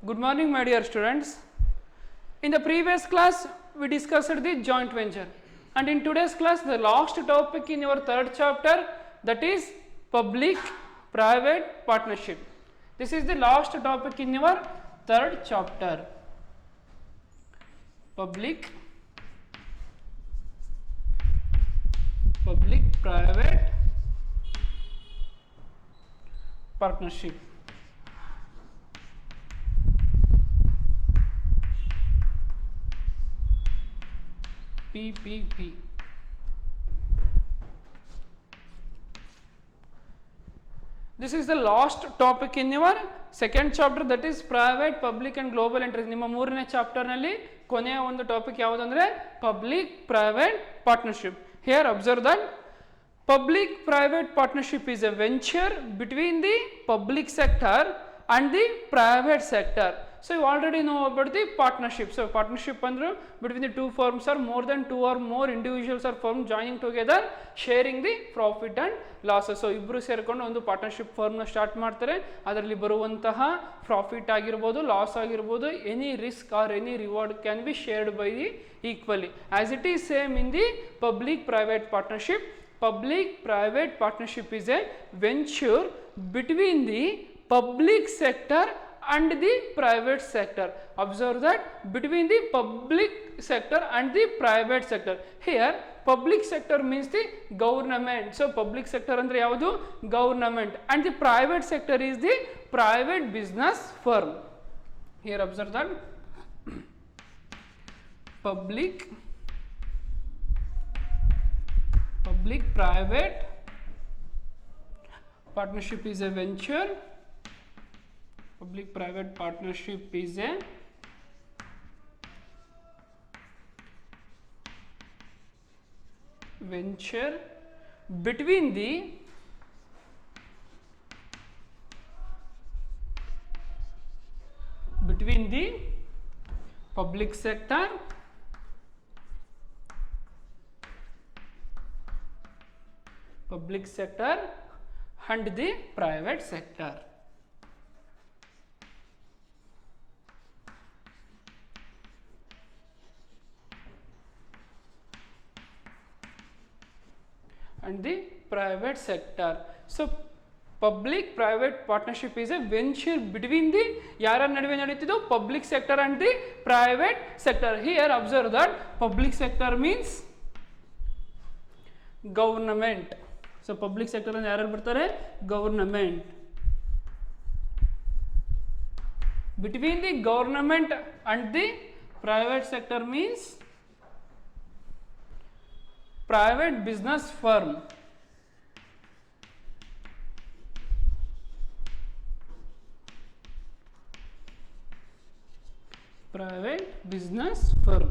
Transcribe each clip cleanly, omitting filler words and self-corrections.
Good morning, my dear students. In the previous class, we discussed the joint venture, and in today's class, the last topic in your third chapter, that is public-private partnership. This is the last topic in your third chapter. Public-private partnership. PPP. This is the last topic in your second chapter, that is private, public and global interest. ನಿಮ್ಮ ಮೂರನೇ chapter ನಲ್ಲಿ ಕೊನೆಯ ಒಂದು topic ಯಾವುದಂದ್ರೆ public private partnership. Here observe that public private partnership is a venture between the public sector and the private sector. So you already know about the partnership. So partnership andre between the two firms or more than two or more individuals or firms joining together sharing the profit and losses. So ಇಬ್ಬರು ಸೇರ್ಕೊಂಡು ಒಂದು partnership firm ನ start ಮಾಡ್ತಾರೆ. ಅದರಲ್ಲಿ ಬರುವಂತಹ profit ಆಗಿರಬಹುದು, loss ಆಗಿರಬಹುದು, any risk or any reward can be shared by the equally as it is same in the public private partnership. Public-private partnership is a venture between the public sector and the private sector. Observe that between the public sector and the private sector. Here public sector means the government. So public sector andre yavadu government, and the private sector is the private business firm. Here observe that public-private partnership is a venture. Public-private partnership is a venture between the public sector and the private sector. And the private sector. So public private partnership is a venture between the ಯಾರ ನಡುವೆ ನಡೆಯುತ್ತಿದ್ದು public sector and the private sector. Here observe that public sector means government. So public sector ಅಂದ್ರೆ ಯಾರು ಬರ್ತಾರೆ? Government. Between the government and the private sector means private business firm. Private business firm.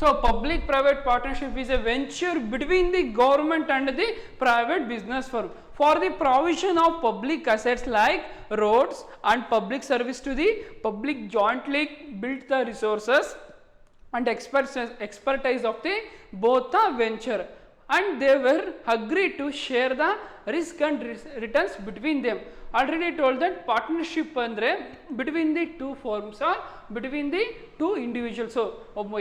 So public-private partnership is a venture between the government and the private business firm for the provision of public assets like roads and public service to the public. Jointly built the resources and expertise of the both the venture, and they were agreed to share the risk and returns between them. Already told that partnership andre between the two firms or between the two individuals. So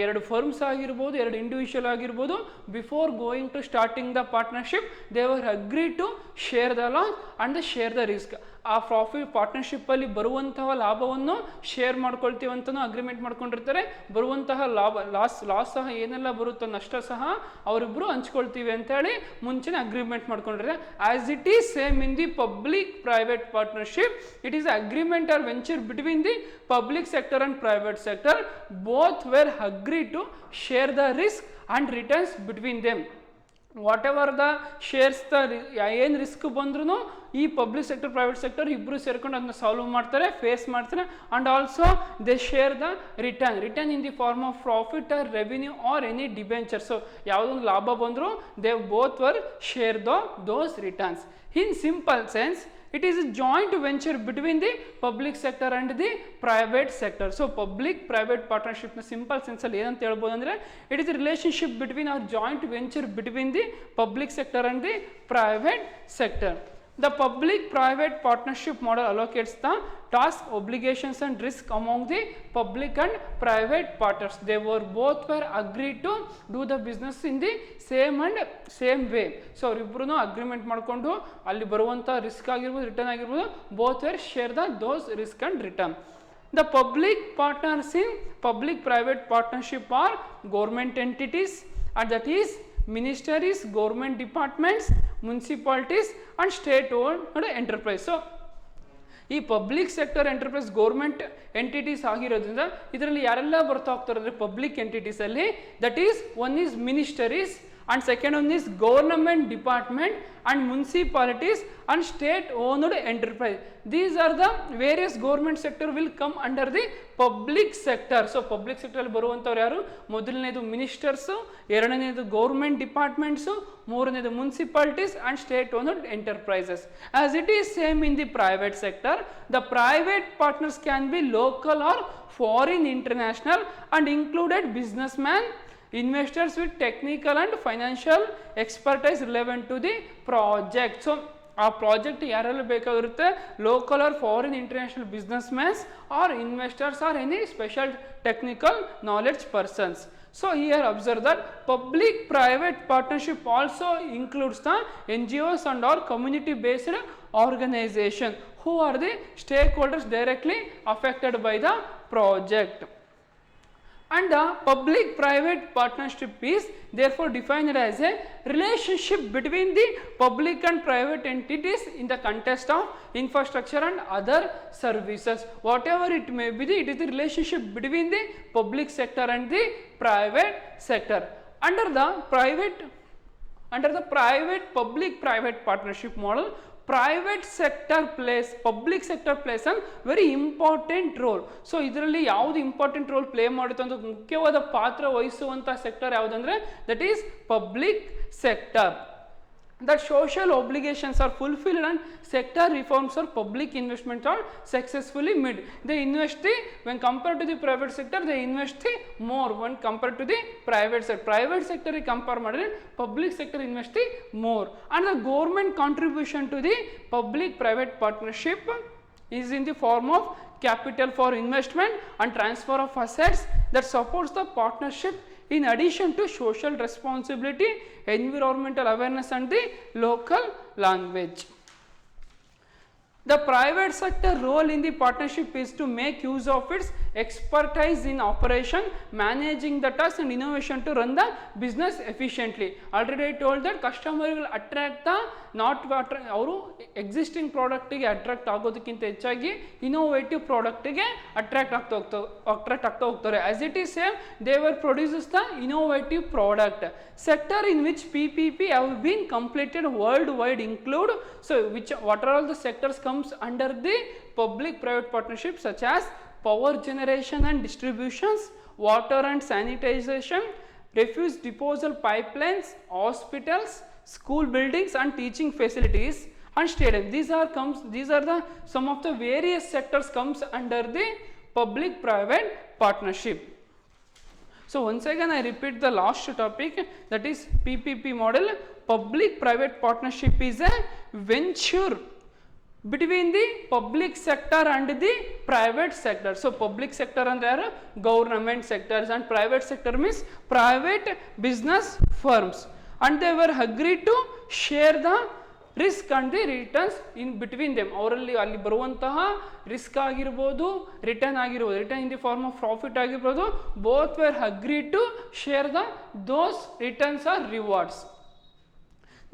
ಎರಡು firms ಆಗಿರಬಹುದು, ಎರಡು individual ಆಗಿರಬಹುದು, before going to starting the partnership they were agreed to share the loss and share the risk. ಆ profit partnership ಅಲ್ಲಿ ಬರುವಂತಹ ಲಾಭವನ್ನು share ಮಾಡ್ಕೊಳ್ತೀವಿ ಅಂತನೂ ಅಗ್ರಿಮೆಂಟ್ ಮಾಡ್ಕೊಂಡಿರ್ತಾರೆ. ಬರುವಂತಹ ಲಾಸ್ ಸಹ ಏನೆಲ್ಲ ಬರುತ್ತೋ ನಷ್ಟ ಸಹ ಅವರಿಬ್ರು ಹಂಚ್ಕೊಳ್ತೀವಿ ಅಂತ ಹೇಳಿ ಮುಂಚೆನೆ ಅಗ್ರಿಮೆಂಟ್ ಮಾಡ್ಕೊಂಡಿರ್ತಾರೆ. As it is same in the public private partnership, it is agreement or venture between the public sector and private sector. Both were agree to share the risk and returns between them. Whatever the shares ಏನು risk ಬಂದ್ರೂ ಈ public sector private sector ಇಬ್ಬರು ಸೇರ್ಕೊಂಡು ಅದನ್ನ solve ಮಾಡ್ತಾರೆ, face ಮಾಡ್ತಾರೆ. And also they share the return in the form of profit or revenue or any debenture. So ಯಾವುದೊಂದು ಲಾಭ ಬಂದರೂ they both were share those returns. In simple sense it is a joint venture between the public sector and the private sector. So public private partnership na simple sense alli enant helbodu andre it is a relationship between a joint venture between the public sector and the private sector. The public-private partnership model allocates the task, obligations and risk among the public and private partners. They were both were agreed to do the business in the same way. So ಅವರಿಬ್ಬರೂ agreement ಮಾಡಿಕೊಂಡು ಅಲ್ಲಿ ಬರುವಂಥ risk ಆಗಿರ್ಬೋದು return ಆಗಿರ್ಬೋದು both were share those risk and return. The public partners in public-private partnership are government entities, and that is ministries, government departments, municipalities and state-owned enterprise. So ಈ public sector enterprise government entities ಆಗಿರೋದ್ರಿಂದ ಇದರಲ್ಲಿ ಯಾರೆಲ್ಲ ಬರ್ತಾ ಹೋಗ್ತಾರೆ ಅಂದರೆ public ಎಂಟಿಟೀಸಲ್ಲಿ that is one is ministries and second one is government department and municipalities and state owned enterprise. These are the various government sector will come under the public sector. So public sector ಅಲ್ಲಿ ಬರುವಂತವರು ಯಾರು ಮೊದಲನೇದು ministers, ಎರಡನೇದು government departments, ಮೂರನೇದು municipalities and state owned enterprises. As it is same in the private sector, the private partners can be local or foreign, international and included businessmen, investors with technical and financial expertise relevant to the project. So ಆ project ಯಾರೆಲ್ಲ ಬೇಕಾಗಿರುತ್ತೆ local or foreign international business mans or investors or any special technical knowledge persons. So here observe that public private partnership also includes the NGOs and or community based organization who are the stakeholders directly affected by the project. And the public private partnership is therefore defined as a relationship between the public and private entities in the context of infrastructure and other services. Whatever it may be, it is the relationship between the public sector and the private sector. Under the private public private partnership model, private sector plays, public sector plays a very important role. So ಇದರಲ್ಲಿ ಯಾವುದು important role play ಮಾಡುತ್ತೆ ಅಂತ ಮುಖ್ಯವಾದ ಪಾತ್ರ ವಹಿಸುವಂಥ sector ಯಾವುದಂದ್ರೆ that is public sector. That social obligations are fulfilled and sector reforms or public investment are successfully made. They invest when compared to the private sector, they invest more when compared to the private sector. Private sector compare ಮಾಡಿದ್ರೆ public sector invest more. And the government contribution to the public private partnership is in the form of capital for investment and transfer of assets that supports the partnership in addition to social responsibility, environmental awareness and the local language. The private sector role in the partnership is to make use of its expertise in operation, managing the tasks and innovation to run the business efficiently. Already I told that customer will attract the not ಅವರು existing ಪ್ರಾಡಕ್ಟಿಗೆ attract ಆಗೋದಕ್ಕಿಂತ ಹೆಚ್ಚಾಗಿ innovative ಪ್ರಾಡಕ್ಟಿಗೆ attract ಆಗ್ತಾ ಹೋಗ್ತಾರೆ. As it is same they were produces the innovative product. Sector in which PPP have been completed worldwide include, so what are all the sectors comes under the public private partnership such as power generation and distributions, water and sanitization, refuse disposal pipelines, hospitals, school buildings and teaching facilities and stadium. These are the some of the various sectors comes under the public private partnership. So once again I repeat the last topic, that is PPP model. Public private partnership is a venture between the public sector and the private sector. So public sector and there are government sectors and private sector means private business firms, and they were agreed to share the risk and the returns in between them. ಅವರಲ್ಲಿ ಅಲ್ಲಿ ಬರುವಂತಹ risk ಆಗಿರ್ಬೋದು return ಆಗಿರ್ಬೋದು, return in the form of profit ಆಗಿರ್ಬೋದು, both were agreed to share those returns or rewards.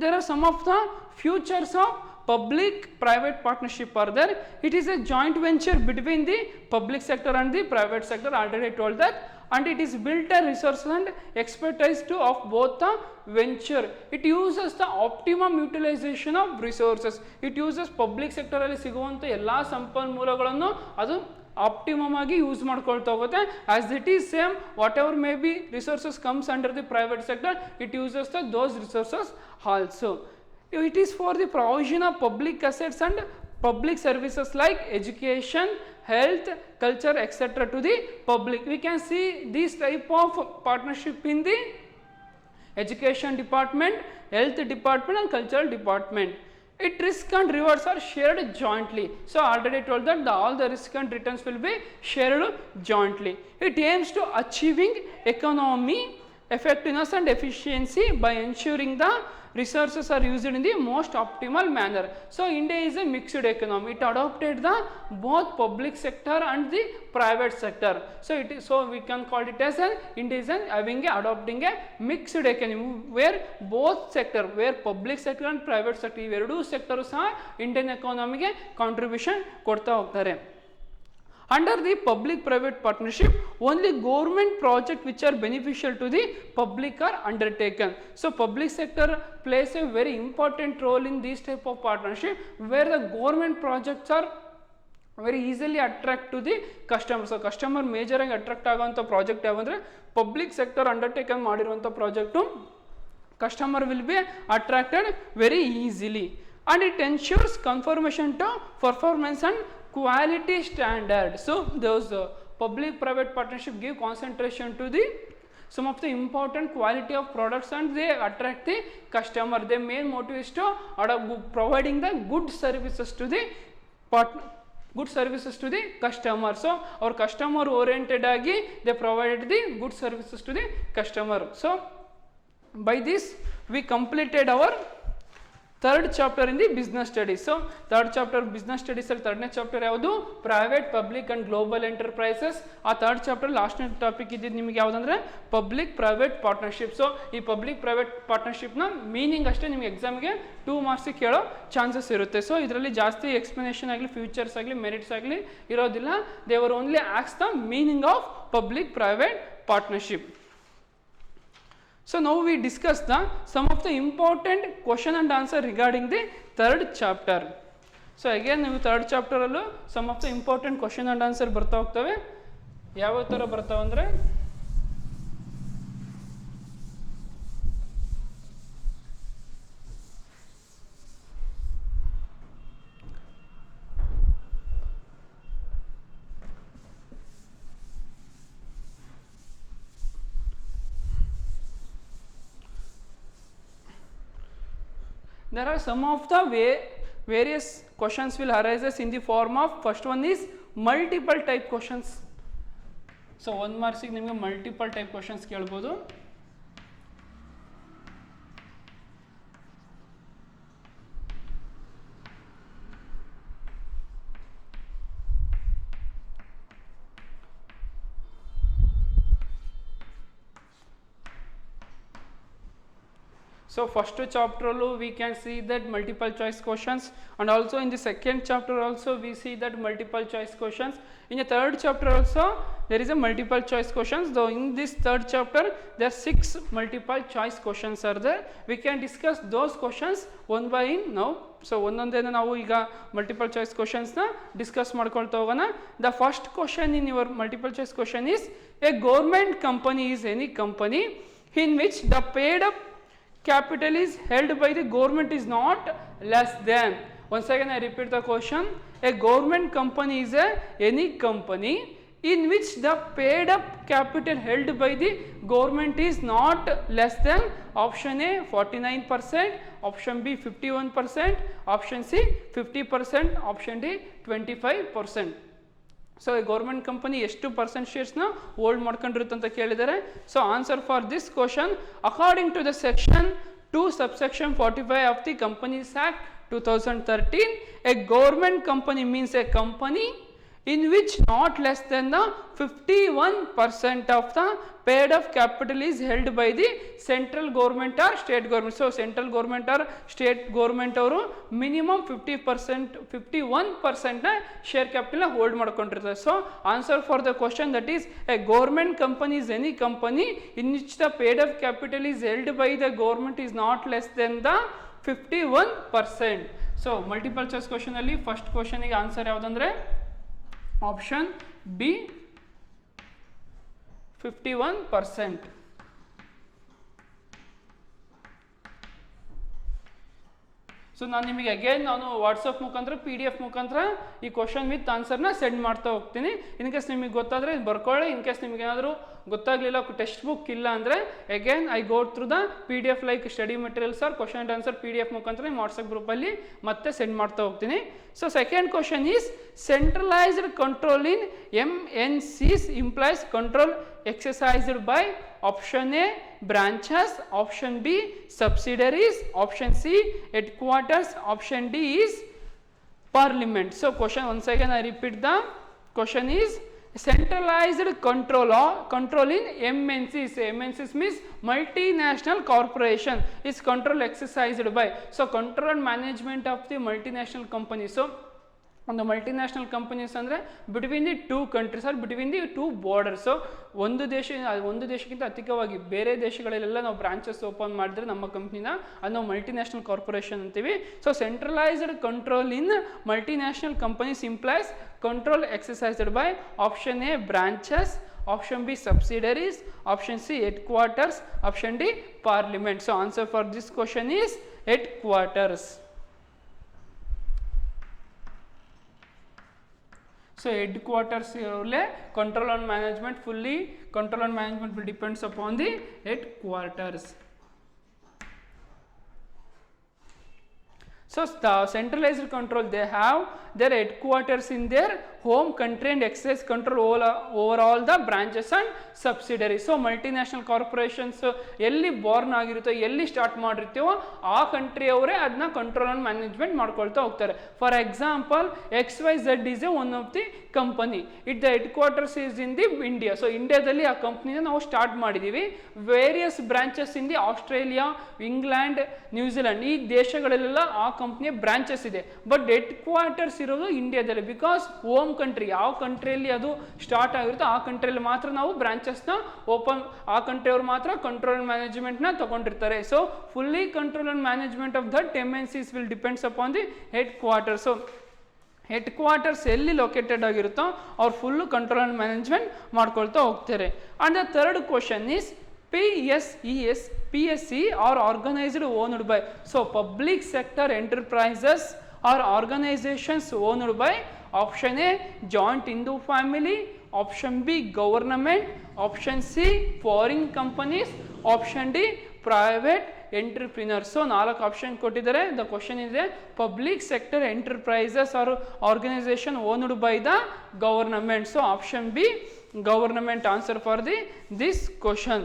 There are some of the features of public private partnership are there. It is a joint venture between the public sector and the private sector, already I told that, and it is built a resources and expertise to of both the venture. It uses the optimum utilization of resources. It uses public sector ಅಲ್ಲಿ ಸಿಗುವಂತ ಎಲ್ಲಾ ಸಂಪನ್ಮೂಲಗಳನ್ನು ಅದು optimum ಆಗಿ use ಮಾಡ್ಕೊಳ್ತಾ ಹೋಗುತ್ತೆ. As it is same what ever may be resources comes under the private sector, it uses those resources also. It is for the provision of public assets and public services like education, health, culture, etc. to the public. We can see this type of partnership in the education department, health department and cultural department. it risk and rewards are shared jointly. So already told that all the risk and returns will be shared jointly. It aims to achieving economy, effectiveness and efficiency by ensuring the resources are used in the most optimal manner. So India is a mixed economy. It adopted the both public sector and the private sector. So it is, so we can call it as an India is having adopting a mixed economy where both sector, where public sector and private sector ಇವೆರಡೂ sector ಸಹ Indian ಎಕಾನಮಿಗೆ contribution ಕೊಡ್ತಾ ಹೋಗ್ತಾರೆ. Under the public-private partnership, only government projects which are beneficial to the public are undertaken. So public sector plays a very important role in this type of partnership, where the government projects are very easily attract to the customer. So customer major ಆಗಿ attract ಆಗುವಂಥ project ಯಾವಂದರೆ public sector undertaken ಮಾಡಿರುವಂಥ project customer will be attracted very easily, and it ensures conformation to performance and quality standard. So those public private partnership give concentration to the some of the important quality of products, and they attract the customer. Their main motive is to providing the good services to the customer. So our customer oriented agi they provided the good services to the customer. So by this we completed our third chapter in the business studies. So third chapter business studies ಅಲ್ಲಿ ಥರ್ಡ್ನೇ chapter ಯಾವುದು private public and global enterprises. ಆ third chapter ಲಾಸ್ಟ್ನೇ topic ಇದ್ದಿದ್ದು ನಿಮಗೆ ಯಾವುದಂದ್ರೆ public private partnership. So ಈ public private ಪಾರ್ಟ್ನರ್ಶಿಪ್ನ meaning ಅಷ್ಟೇ ನಿಮಗೆ ಎಕ್ಸಾಮ್ಗೆ 2 ಮಾರ್ಕ್ಸಿಗೆ ಕೇಳೋ ಚಾನ್ಸಸ್ ಇರುತ್ತೆ. ಸೊ ಇದರಲ್ಲಿ ಜಾಸ್ತಿ ಎಕ್ಸ್ಪ್ಲನೇಷನ್ ಆಗಲಿ ಫ್ಯೂಚರ್ಸ್ ಆಗಲಿ ಮೆರಿಟ್ಸ್ ಆಗಲಿ ಇರೋದಿಲ್ಲ. They were only asks the meaning of public private partnership. So now we discuss the some of the important question and answer regarding the third chapter. So again ನೀವು third chapter ಅಲ್ಲೂ some of the important question and answer ಬರ್ತಾ ಹೋಗ್ತವೆ. ಯಾವ ಥರ ಬರ್ತಾವೆ ಅಂದರೆ there are some of the various questions will arises in the form of, first one is multiple type questions. So 1 marks ಗೆ ನಿಮಗೆ multiple type questions ಕೇಳ್ಬೋದು. So first chapter we can see that multiple choice questions, and also in the second chapter also we see that multiple choice questions. In the third chapter also there is a multiple choice questions, though in this third chapter there are 6 multiple choice questions are there. We can discuss those questions one by one now. So ಒಂದೊಂದೇನ ನಾವು ಈಗ multiple choice questions ನ discuss ಮಾಡ್ಕೊಳ್ತಾ ಹೋಗೋಣ. The first question in your multiple choice question is, a government company is any company in which the paid up capital is held by the government is not less than. Once again I repeat the question. A government company is any company in which the paid up capital held by the government is not less than option A 49%, option B 51%, option C 50%, option D 25%. So government company ಎಷ್ಟು percent ಶೇರ್ಸ್ನ hold ಮಾಡ್ಕೊಂಡಿರುತ್ತೆ ಅಂತ ಕೇಳಿದ್ದಾರೆ. So answer for this question, according to the section 2 subsection 45 of the Companies Act 2013, a government company means a company in which not less than the 51% of the paid up capital is held by the central government or state government. So central government or state government ಅವರು minimum 50% 51% share capital hold ಮಾಡ್ಕೊಂಡಿರ್ತಾರೆ. So answer for the question, that is, a government company is any company in which the paid up capital is held by the government is not less than the 51%. So multiple choice question ಅಲ್ಲಿ first question ಗೆ answer ಯಾವುದಂದ್ರೆ option B 51%. So ನಾನು ನಿಮಗೆ again ನಾನು WhatsApp ಮುಖಾಂತರ PDF ಮುಖಾಂತರ ಈ question with ಆನ್ಸರ್ನ send ಮಾಡ್ತಾ ಹೋಗ್ತೀನಿ. ಇನ್ ಕೇಸ್ ನಿಮಗೆ ಗೊತ್ತಾದರೆ ಬರ್ಕೊಳ್ಳಿ. ಇನ್ ಕೇಸ್ ನಿಮಗೆ ಏನಾದರೂ ಗೊತ್ತಾಗಲಿಲ್ಲ, ಟೆಕ್ಸ್ಟ್ ಬುಕ್ ಇಲ್ಲ ಅಂದರೆ again I go through the PDF like study materials or question and answer PDF ಮುಖಾಂತರ ನಿಮ್ಮ ವಾಟ್ಸಪ್ ಗ್ರೂಪಲ್ಲಿ ಮತ್ತೆ ಸೆಂಡ್ ಮಾಡ್ತಾ ಹೋಗ್ತೀನಿ. So second question is centralised control in MNCs implies control exercised by option A branches, option B subsidiaries, option C headquarters, option D is parliament. So question once again I repeat the question is centralized control in MNCs. MNCs means multinational corporation is control exercised by. So control and management of the multinational company. So ಒಂದು multinational companies ಅಂದರೆ between the two countries are between the two borders. So ಒಂದು ದೇಶಕ್ಕಿಂತ ಅಧಿಕವಾಗಿ ಬೇರೆ ದೇಶಗಳಲ್ಲೆಲ್ಲ ನಾವು branches open ಮಾಡಿದ್ರೆ ನಮ್ಮ ಕಂಪ್ನಿನ ಅದು ನಾವು ಮಲ್ಟಿನ್ಯಾಷನಲ್ ಕಾರ್ಪೊರೇಷನ್ ಅಂತೀವಿ. So centralised control in multinational companies implies control exercised by option A branches, option B subsidiaries, option C headquarters, option D parliament. So answer for this question is headquarters. So headquarters control and management, fully control and management will depends upon the headquarters. So the centralized control, they have their headquarters in their home country and exercise control over all the branches and subsidiaries. So multinational corporations ಎಲ್ಲಿ Born ಆಗಿರುತ್ತೋ, ಎಲ್ಲಿ start ಮಾಡಿರ್ತೀವೋ ಆ ಕಂಟ್ರಿಯವರೇ ಅದನ್ನ control and management ಮಾಡ್ಕೊಳ್ತಾ ಹೋಗ್ತಾರೆ. For example XYZ is a one of the company, it the head quarters is in the India. So ಇಂಡಿಯಾದಲ್ಲಿ ಆ ಕಂಪ್ನಿನ ನಾವು start ಮಾಡಿದ್ದೀವಿ. Various branches in the Australia, England, New Zealand ಈ ದೇಶಗಳಲ್ಲೆಲ್ಲ ಆ ಕಂಪ್ನಿಯ ಬ್ರಾಂಚಸ್ ಇದೆ. ಬಟ್ ಹೆಡ್ ಕ್ವಾರ್ಟರ್ಸ್ ಇರೋದು ಇಂಡಿಯಾದಲ್ಲಿ. ಬಿಕಾಸ್ ಹೋಮ್ ಕಂಟ್ರಿ, ಯಾವ ಕಂಟ್ರಿಯಲ್ಲಿ ಅದು ಸ್ಟಾರ್ಟ್ ಆಗಿರುತ್ತೋ ಆ ಕಂಟ್ರಿಯಲ್ಲಿ ಮಾತ್ರ ನಾವು ಬ್ರಾಂಚಸ್ನ ಓಪನ್, ಆ ಕಂಟ್ರಿಯವರು ಮಾತ್ರ ಕಂಟ್ರೋಲ್ ಆ್ಯಂಡ್ ಮ್ಯಾನೇಜ್ಮೆಂಟ್ನ ತಗೊಂಡಿರ್ತಾರೆ. So fully control and management of that MNCs will depends upon the headquarter. So headquarters ಎಲ್ಲಿ ಲೊಕೇಟೆಡ್ ಆಗಿರುತ್ತೋ ಅವ್ರು ಫುಲ್ಲು ಕಂಟ್ರೋಲ್ ಆ್ಯಂಡ್ ಮ್ಯಾನೇಜ್ಮೆಂಟ್ ಮಾಡ್ಕೊಳ್ತಾ ಹೋಗ್ತಾರೆ. And the third question is PSEs, PSC are organized owned by. So public sector enterprises or organizations owned by option A joint Hindu family, option B government, option C foreign companies, option D private entrepreneurs. So 4 option ಕೊಟ್ಟಿದ್ದಾರೆ. The question ಇದೆ public sector enterprises or organisation owned by the government. So option B government answer for this question.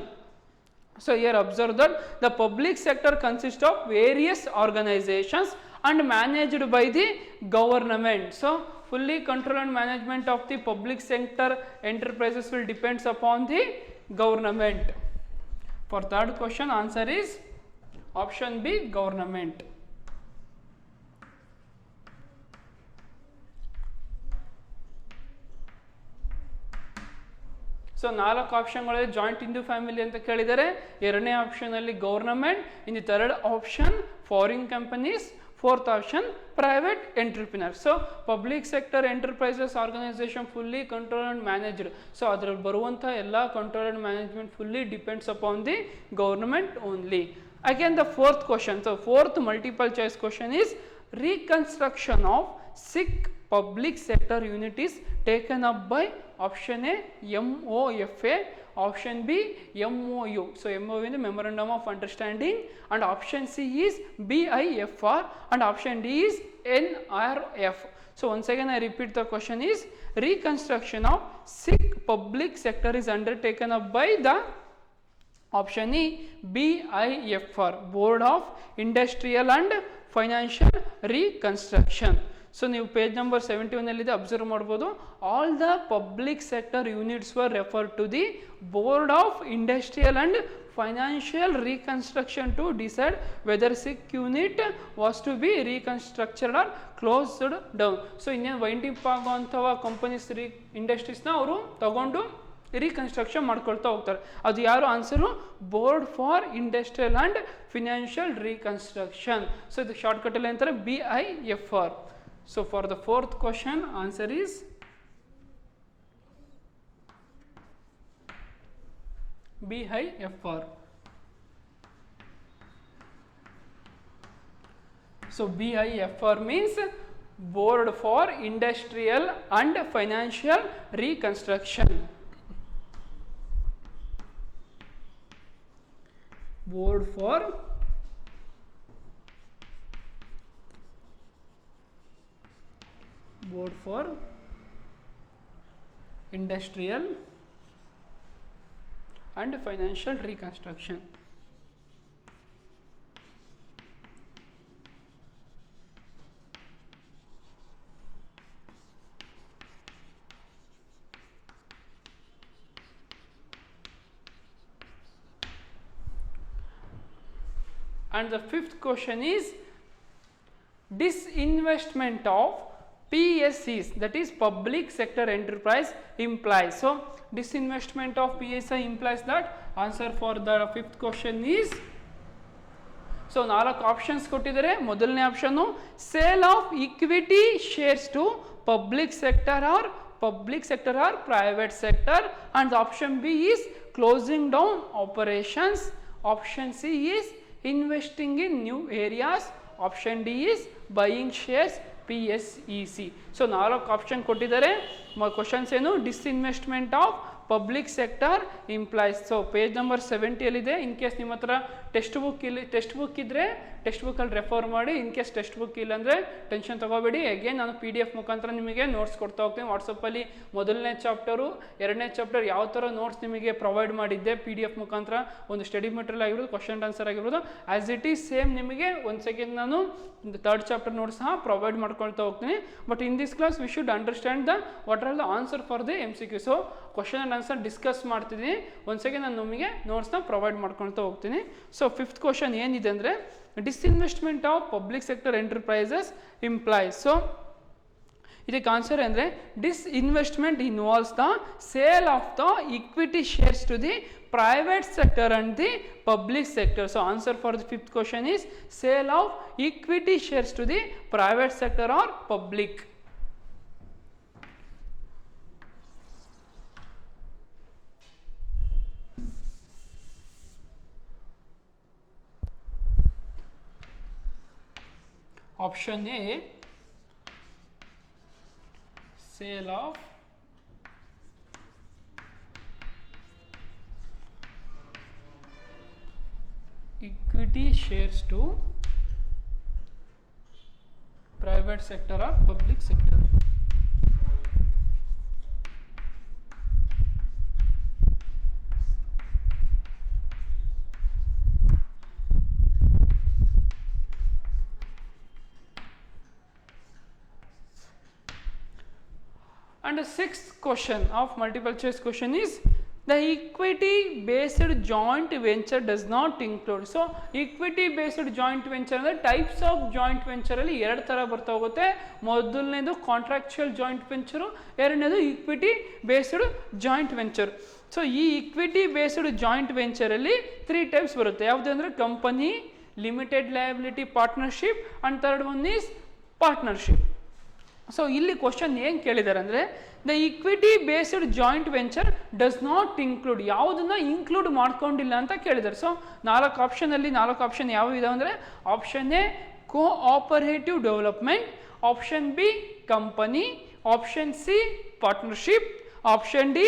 So here observe that the public sector consists of various organizations and managed by the government. So fully control and management of the public sector enterprises will depends upon the government. For third question answer is option B government. So 4 ಆಪ್ಷನ್ಗಳಲ್ಲಿ joint Hindu family ಅಂತ ಕೇಳಿದರೆ, ಎರಡನೇ ಆಪ್ಷನಲ್ಲಿ government, in the third option foreign companies, fourth option private entrepreneur. So public sector enterprises organisation fully control and managed. So ಅದರಲ್ಲಿ ಬರುವಂಥ ಎಲ್ಲ control and management fully depends upon the government only. Again the fourth question. So fourth multiple choice question is reconstruction of sick public sector unit is taken up by option A MOFA, option B MOU. So MOU is the Memorandum of Understanding, and option C is BIFR, and option D is NRF. So once again I repeat the question is reconstruction of sick public sector is undertaken up by the option E BIFR, Board of Industrial and Financial Reconstruction. So ನೀವು page number 71 observe ಮಾಡ್ಬೋದು. All the public sector units were refer to the board of industrial and Financial Reconstruction to decide whether sick unit was to be reconstructed or closed down. So ಇನ್ನೇನು winding ಆಗುವಂಥವ companies ಇಂಡಸ್ಟ್ರೀಸ್ನ ಅವರು ತಗೊಂಡು reconstruction ಮಾಡ್ಕೊಳ್ತಾ ಹೋಗ್ತಾರೆ. ಅದು ಯಾರು answer? Board for Industrial and Financial Reconstruction. So ಇದು ಶಾರ್ಟ್ಕಟಲ್ಲಿ ಅಂತಾರೆ BIFR. So for the fourth question answer is BIFR. So BIFR means Board for Industrial and Financial Reconstruction. Board for Industrial and Financial Reconstruction. And the fifth question is disinvestment of PSEs, that is public sector enterprise, implies. So disinvestment of PSI implies that. Answer for the fifth question is, so 4 options ಕೊಟ್ಟಿದ್ದಾರೆ. ಮೊದಲನೇ ಆಪ್ಷನ್ನು sale of equity shares to public sector or private sector, and option B is closing down operations, option C is investing in new areas, option D is buying shares PSEC. So 4 option ಕೊಟ್ಟಿದ್ದಾರೆ. Questions ಏನು, disinvestment of public sector employees. So page number 70ಯಲ್ಲಿದೆ. In case ನಿಮ್ಮ ಹತ್ರ text book ಇದ್ದರೆ ಟೆಕ್ಸ್ಟ್ ಬುಕ್ಕಲ್ಲಿ refer ಮಾಡಿ. In case text book ಇಲ್ಲ ಅಂದರೆ ಟೆನ್ಷನ್ ತೊಗೋಬೇಡಿ. ಅಗೇನ್ ನಾನು PDF ಮುಖಾಂತರ ನಿಮಗೆ ನೋಟ್ಸ್ ಕೊಡ್ತಾ ಹೋಗ್ತೀನಿ. ವಾಟ್ಸಪ್ಪಲ್ಲಿ ಮೊದಲನೇ ಚಾಪ್ಟರು, ಎರಡನೇ ಚಾಪ್ಟರ್ ಯಾವ ಥರ ನೋಟ್ಸ್ ನಿಮಗೆ ಪ್ರೊವೈಡ್ ಮಾಡಿದ್ದೆ PDF ಮುಖಾಂತರ, ಒಂದು ಸ್ಟಡಿ ಮೆಟೀರಿಯಲ್ ಆಗಿರ್ಬೋದು, ಕ್ವಶನ್ ಆನ್ಸರ್ ಆಗಿರ್ಬೋದು, ಆ್ಯಸ್ ಇಟ್ ಈಸ್ ಸೇಮ್ ನಿಮಗೆ ಒಂದು ಸೆಕೆಂಡ್ ನಾನು ಥರ್ಡ್ ಚಾಪ್ಟರ್ ನೋಟ್ಸ್ ಸಹ ಪ್ರೊವೈಡ್ ಮಾಡ್ಕೊಳ್ತಾ ಹೋಗ್ತೀನಿ. But in this class we should understand what are the answer for the MCQ. So question and answer discuss ಮಾಡ್ತಿದ್ದೀನಿ. ಒಂದು ಸೆಕೆಂಡ್ ನಾನು ನಿಮಗೆ ನೋಟ್ಸ್ನ ಪ್ರೊವೈಡ್ ಮಾಡ್ಕೊಳ್ತಾ ಹೋಗ್ತೀನಿ. ಸೊ ಫಿಫ್ತ್ ಕ್ವಶನ್ ಏನಿದೆ ಅಂದರೆ disinvestment of public sector enterprises implies. So ಇದಕ್ಕೆ answer ಅಂದರೆ disinvestment involves the sale of the equity shares to the private sector and the public sector. So answer for the fifth question is sale of equity shares to the private sector or public. Option A, sale of equity shares to private sector or public sector. And the sixth question of multiple choice question is the equity based joint venture does not include. So equity based joint venture ಅಂದರೆ types of joint ವೆಂಚರಲ್ಲಿ ಎರಡು ಥರ ಬರ್ತಾ ಹೋಗುತ್ತೆ. ಮೊದಲನೇದು contractual joint ವೆಂಚರು, ಎರಡನೇದು equity based joint venture. So ಈ equity based joint ವೆಂಚರಲ್ಲಿ 3 types ಬರುತ್ತೆ. ಯಾವುದು ಅಂದರೆ company, limited liability partnership, and third one is partnership. So ಇಲ್ಲಿ ಕ್ವಶನ್ ಏನು ಕೇಳಿದ್ದಾರೆ ಅಂದರೆ the equity based joint venture does not include, ಯಾವುದನ್ನ ಇನ್ಕ್ಲೂಡ್ ಮಾಡ್ಕೊಂಡಿಲ್ಲ ಅಂತ ಕೇಳಿದ್ದಾರೆ. ಸೊ 4 ಆಪ್ಷನಲ್ಲಿ 4 ಆಪ್ಷನ್ ಯಾವ ಇದಾವೆ ಅಂದರೆ option A cooperative development, option B company, option C partnership, option D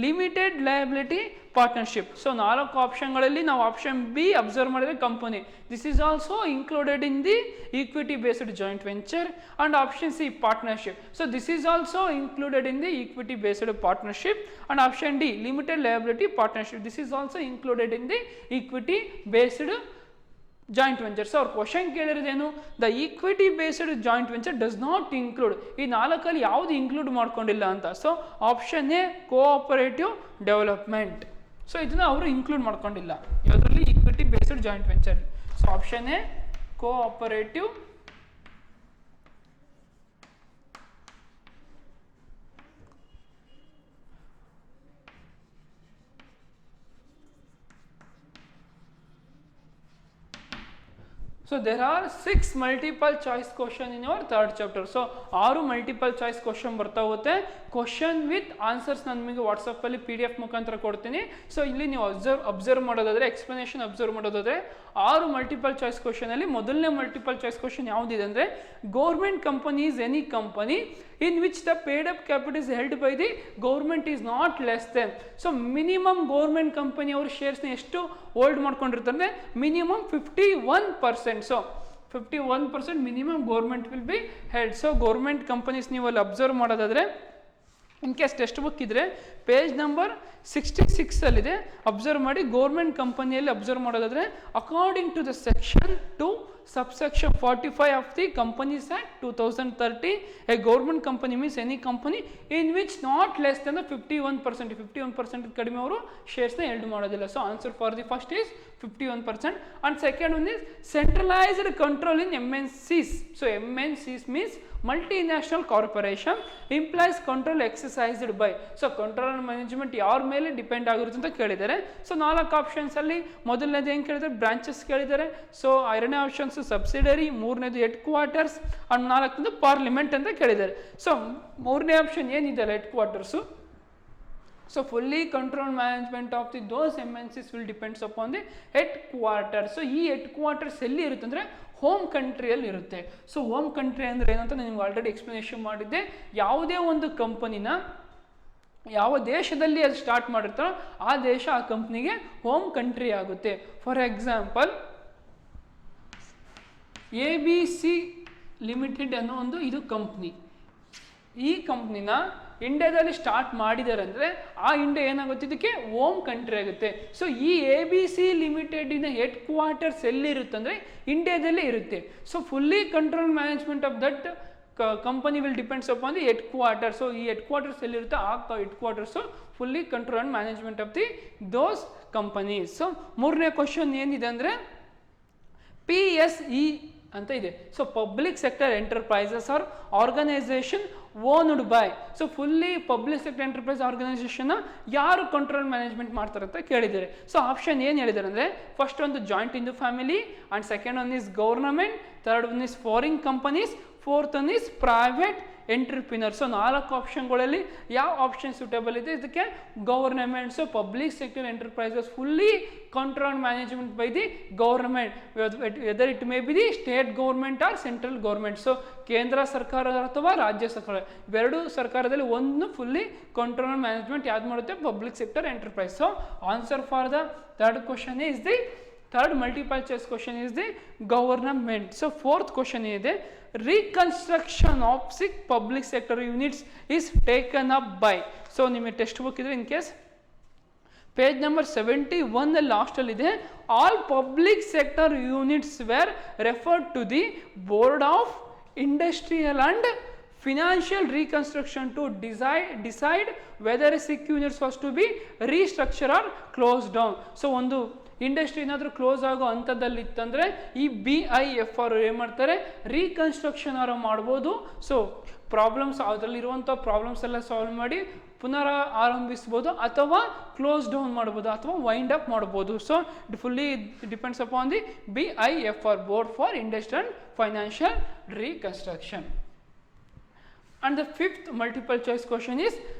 limited liability partnership. So 4 ಆಪ್ಷನ್ಗಳಲ್ಲಿ ನಾವು ಆಪ್ಷನ್ ಬಿ ಅಬ್ಸರ್ವ್ ಮಾಡಿದರೆ company, this is also included in the equity based joint venture, and option C partnership, so this is also included in the equity based partnership, and option D limited liability partnership, this is also included in the equity based joint venture. So ಅವ್ರು question ಕೇಳಿರೋದೇನು, the equity based joint venture does not include, ಈ 4ಅಲ್ಲಿ ಯಾವುದು include ಮಾಡ್ಕೊಂಡಿಲ್ಲ ಅಂತ. So option A cooperative development, so ಇದನ್ನು ಅವರು include ಮಾಡ್ಕೊಂಡಿಲ್ಲ ಯಾವುದರಲ್ಲಿ, equity based joint venture. So option A cooperative So there are 6 multiple choice question in your third chapter. So 6 multiple choice question ಬರ್ತಾ ಹೋಗುತ್ತೆ. ಕ್ವಶನ್ ವಿತ್ ಆನ್ಸರ್ಸ್ ನಾನು ನಿಮಗೆ ವಾಟ್ಸಪ್ಪಲ್ಲಿ PDF ಮುಖಾಂತರ ಕೊಡ್ತೀನಿ. ಸೊ ಇಲ್ಲಿ ನೀವು ಅಬ್ಸರ್ವ್ ಮಾಡೋದಾದರೆ, ಎಕ್ಸ್ಪ್ಲನೇಷನ್ ಅಬ್ಸರ್ವ್ ಮಾಡೋದಾದರೆ 6 ಮಲ್ಟಿಪಲ್ ಚಾಯ್ಸ್ ಕ್ವಶನಲ್ಲಿ ಮೊದಲನೇ ಮಲ್ಟಿಪಲ್ ಚಾಯ್ಸ್ ಕ್ವಶನ್ ಯಾವುದಿದೆ ಅಂದರೆ, government company is any company in which the paid up capital is held by the government is not less than. So minimum government company ಅವ್ರ ಶೇರ್ಸ್ನ ಎಷ್ಟು hold ಮಾಡ್ಕೊಂಡಿರ್ತಾರೆ, minimum 51%. So 51% minimum government will be held. So government companies ನೀವು ಅಲ್ಲಿ observe ಮಾಡೋದಾದರೆ, in case text book ಇದ್ದರೆ page number 66 ಅಲ್ಲಿದೆ, observe ಮಾಡಿ. Government ಕಂಪನಿಯಲ್ಲಿ ಅಬ್ಸರ್ವ್ ಮಾಡೋದಾದರೆ, according to the section 2 subsection 45 of the Companies Act 2030, a government company means any company in which not less than the 51%. 51% ಕಡಿಮೆ ಅವರು ಶೇರ್ಸ್ನ held ಮಾಡೋದಿಲ್ಲ. So answer for the first is 51%. and second one is centralized control in MNCs. so MNCs means multinational corporation, implies control exercised by. So control management ಯಾರ ಮೇಲೆ depend ಆಗಿರುತ್ತೆ ಅಂತ ಕೇಳಿದ್ದಾರೆ. So 4 options ಅಲ್ಲಿ ಮೊದಲನೇದು ಏನು ಕೇಳಿದ್ದಾರೆ, ಬ್ರಾಂಚಸ್ ಕೇಳಿದ್ದಾರೆ. ಸೊ 2ನೇ ಆಪ್ಷನ್ಸ್ ಸಬ್ಸಿಡರಿ, 3ನೇದು ಹೆಡ್ ಕ್ವಾರ್ಟರ್ಸ್, ಅಂಡ್ 4ನೇದು ಪಾರ್ಲಿಮೆಂಟ್ ಅಂತ ಕೇಳಿದ್ದಾರೆ. ಸೊ 3ನೇ ಆಪ್ಷನ್ ಏನಿದೆ headquarters. So fully controlled management of those MNCs will depends upon the headquarters. So ಈ headquarters ಎಲ್ಲಿ ಇರುತ್ತೆ ಅಂದರೆ ಹೋಮ್ ಕಂಟ್ರಿಯಲ್ಲಿ ಇರುತ್ತೆ. ಸೊ ಹೋಮ್ ಕಂಟ್ರಿ ಅಂದರೆ ಏನಂತ ನಾನು ನಿಮ್ಗೆ ಆಲ್ರೆಡಿ ಎಕ್ಸ್ಪ್ಲನೇಷನ್ ಮಾಡಿದ್ದೆ. ಯಾವುದೇ ಒಂದು ಕಂಪನಿನ ಯಾವ ದೇಶದಲ್ಲಿ ಅದು ಸ್ಟಾರ್ಟ್ ಮಾಡಿರ್ತಾರೋ ಆ ದೇಶ ಆ ಕಂಪ್ನಿಗೆ ಹೋಮ್ ಕಂಟ್ರಿ ಆಗುತ್ತೆ. ಫಾರ್ ಎಕ್ಸಾಂಪಲ್ ABC ಲಿಮಿಟೆಡ್ ಅನ್ನೋ ಒಂದು ಇದು ಕಂಪ್ನಿ. ಈ ಕಂಪ್ನಿನ ಇಂಡಿಯಾದಲ್ಲಿ ಸ್ಟಾರ್ಟ್ ಮಾಡಿದ್ದಾರೆ ಅಂದರೆ ಆ ಇಂಡಿಯಾ ಏನಾಗುತ್ತೆ, ಇದಕ್ಕೆ ಹೋಮ್ ಕಂಟ್ರಿ ಆಗುತ್ತೆ. ಸೊ ಈ ABC ಲಿಮಿಟೆಡಿನ ಹೆಡ್ ಕ್ವಾರ್ಟರ್ಸ್ ಎಲ್ಲಿರುತ್ತೆ ಅಂದರೆ ಇಂಡಿಯಾದಲ್ಲೇ ಇರುತ್ತೆ. So fully control management of that company will depends upon the headquarter. So ಈ ಹೆಡ್ ಕ್ವಾರ್ಟರ್ಸ್ ಎಲ್ಲಿರುತ್ತೆ ಆ headquarters fully control and management of the those companies. So 3ನೇ ಕ್ವಶನ್ ಏನಿದೆ ಅಂದರೆ PSE ಅಂತ ಇದೆ. So public sector enterprises or organisation owned by. So fully public sector enterprise ಆರ್ಗನೈಸೇಷನ್ನ ಯಾರು ಕಂಟ್ರೋಲ್ ಮ್ಯಾನೇಜ್ಮೆಂಟ್ ಮಾಡ್ತಾರೆ ಅಂತ ಕೇಳಿದ್ದಾರೆ. ಸೊ ಆಪ್ಷನ್ ಏನು ಹೇಳಿದ್ದಾರೆ ಅಂದರೆ, ಫಸ್ಟ್ ಒಂದು joint in the family, and second one is government, third one is foreign companies, fourth one is private entrepreneur. So 4 ಆಪ್ಷನ್ಗಳಲ್ಲಿ ಯಾವ ಆಪ್ಷನ್ ಸೂಟೇಬಲ್ ಇದೆ, ಇದಕ್ಕೆ government. So public sector enterprises fully control management by the government, whether it may be the state government or central government. So ಕೇಂದ್ರ ಸರ್ಕಾರ ಅಥವಾ ರಾಜ್ಯ ಸರ್ಕಾರ, ಇವೆರಡು ಸರ್ಕಾರದಲ್ಲಿ ಒಂದು ಫುಲ್ಲಿ ಕಂಟ್ರೋಲ್ ಮ್ಯಾನೇಜ್ಮೆಂಟ್ ಯಾವ್ದು ಮಾಡುತ್ತೆ, public sector enterprise. So answer for the third question is the third multiple choice question is the government. So 4th question ಏನಿದೆ, reconstruction of 6 public sector units is taken up by. So ನಿಮಗೆ text book ಇದ್ರೆ in case page number 71 ಲಾಸ್ಟಲ್ಲಿ ಇದೆ, all public sector units were referred to the board of industrial and financial reconstruction to decide whether a sick units was to be restructured or closed down. So ಒಂದು industry ಏನಾದರೂ close ಆಗೋ ಹಂತದಲ್ಲಿ ಇತ್ತಂದರೆ ಈ BIFR ಏನು ಮಾಡ್ತಾರೆ, reconstruction ಆರು ಮಾಡ್ಬೋದು. ಸೊ ಪ್ರಾಬ್ಲಮ್ಸ್ ಅದರಲ್ಲಿರುವಂಥ ಪ್ರಾಬ್ಲಮ್ಸ್ ಎಲ್ಲ ಸಾಲ್ವ್ ಮಾಡಿ ಪುನಃ ಆರಂಭಿಸ್ಬೋದು, ಅಥವಾ ಕ್ಲೋಸ್ ಡೌನ್ ಮಾಡ್ಬೋದು, ಅಥವಾ ವೈಂಡ್ ಅಪ್ ಮಾಡ್ಬೋದು. So it fully depends upon the BIFR, board for industry and financial reconstruction. And the 5th multiple choice question is,